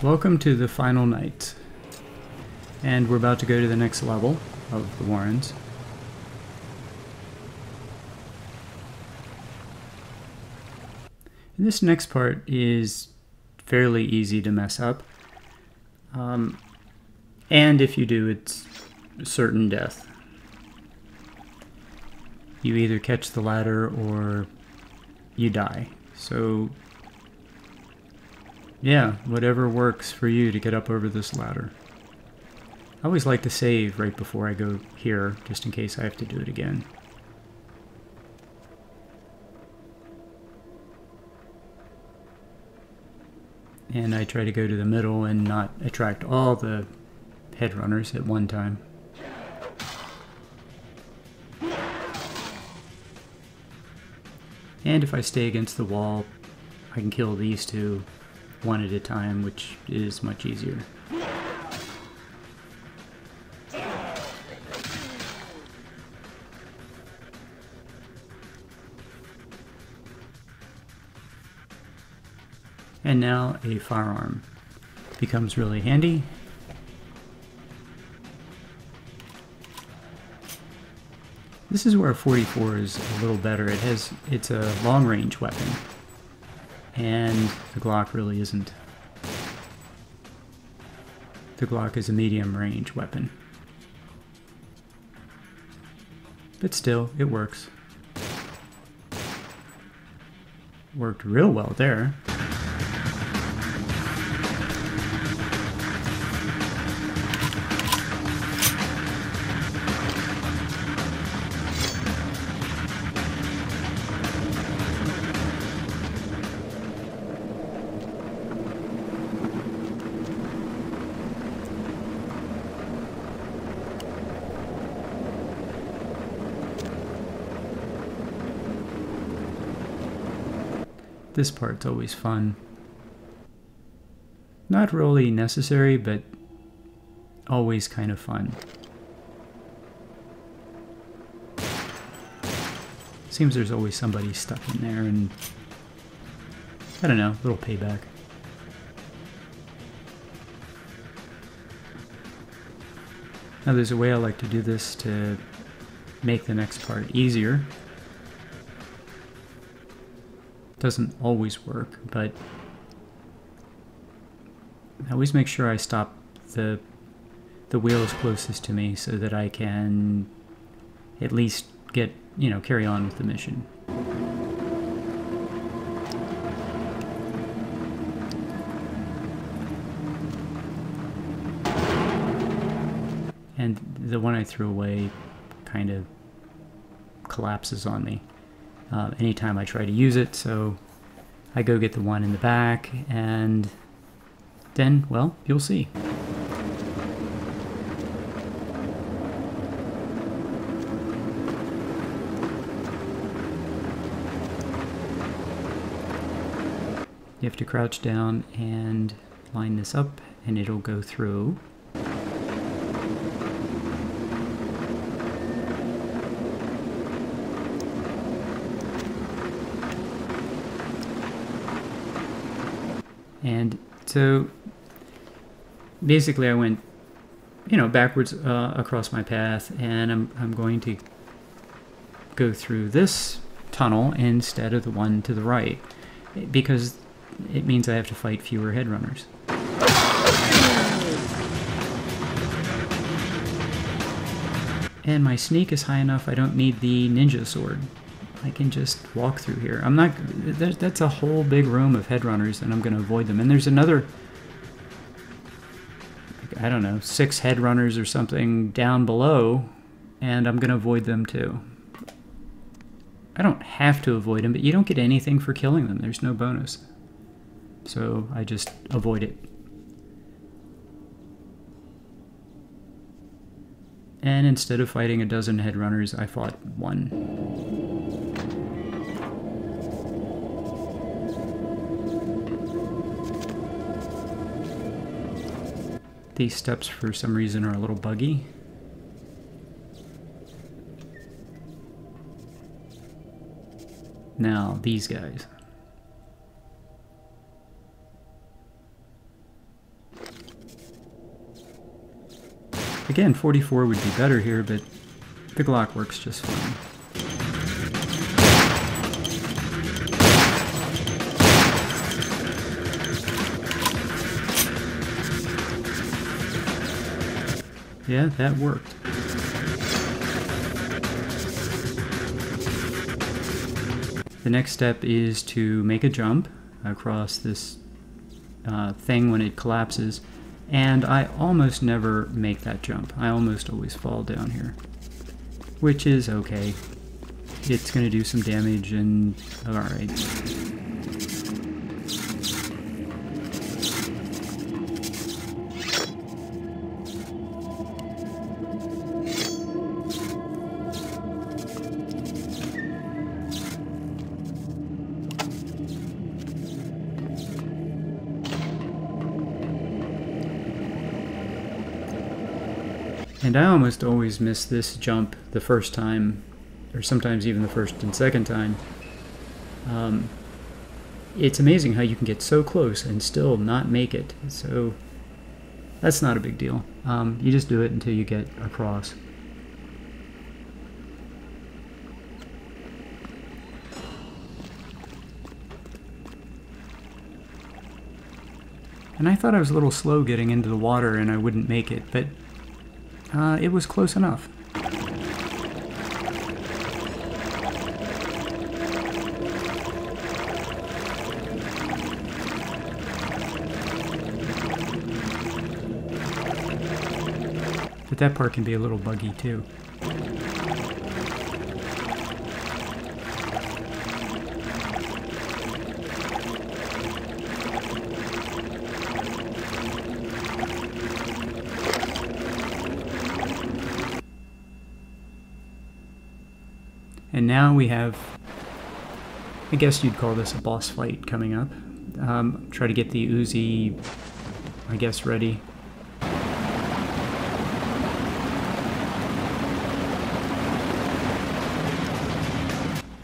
Welcome to the final night, and we're about to go to the next level of the Warrens. And this next part is fairly easy to mess up, and if you do, it's certain death. You either catch the ladder or you die. So yeah, whatever works for you to get up over this ladder. I always like to save right before I go here, just in case I have to do it again. And I try to go to the middle and not attract all the head runners at one time. And if I stay against the wall, I can kill these two one at a time, which is much easier. And now a firearm becomes really handy. This is where a 44 is a little better. It's a long-range weapon, and the Glock really isn't. The Glock is a medium-range weapon. But still, it works. Worked real well there. This part's always fun. Not really necessary, but always kind of fun. Seems there's always somebody stuck in there, and I don't know, little payback. Now there's a way I like to do this to make the next part easier. Doesn't always work, but I always make sure I stop the wheels closest to me so that I can at least get, carry on with the mission. And the one I threw away kind of collapses on me anytime I try to use it, so I go get the one in the back, and then, well, you'll see. You have to crouch down and line this up, and it'll go through. And so basically I went, backwards across my path, and I'm going to go through this tunnel instead of the one to the right, because it means I have to fight fewer head runners. And my sneak is high enough, I don't need the ninja sword. I can just walk through here. I'm not, that's a whole big room of head runners, and I'm going to avoid them. And there's another, I don't know, 6 head runners or something down below, and I'm going to avoid them too. I don't have to avoid them, but you don't get anything for killing them. There's no bonus. So I just avoid it. And instead of fighting a dozen head runners, I fought one. These steps, for some reason, are a little buggy. Now, these guys. Again, 44 would be better here, but the Glock works just fine. Yeah, that worked. The next step is to make a jump across this thing when it collapses, and I almost never make that jump. I almost always fall down here, which is okay. It's going to do some damage, and alright. And I almost always miss this jump the first time, or sometimes even the first and second time. It's amazing how you can get so close and still not make it. So that's not a big deal. You just do it until you get across. And I thought I was a little slow getting into the water and I wouldn't make it, but it was close enough. But that part can be a little buggy too. And now we have, I guess you'd call this a boss fight coming up. Try to get the Uzi, I guess, ready.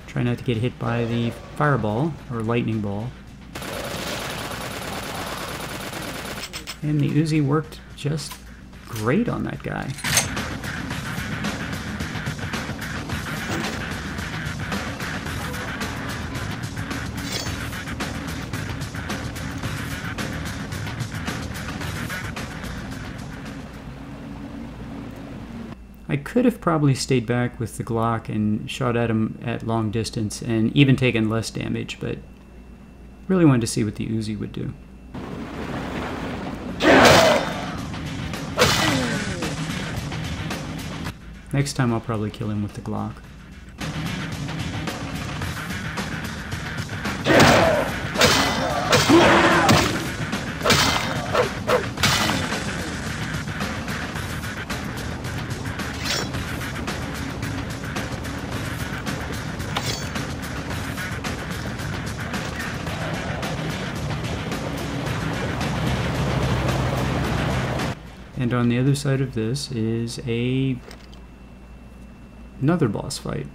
Try not to get hit by the fireball or lightning ball. And the Uzi worked just great on that guy. I could have probably stayed back with the Glock and shot at him at long distance and even taken less damage, but really wanted to see what the Uzi would do. Next time I'll probably kill him with the Glock. And on the other side of this is another boss fight.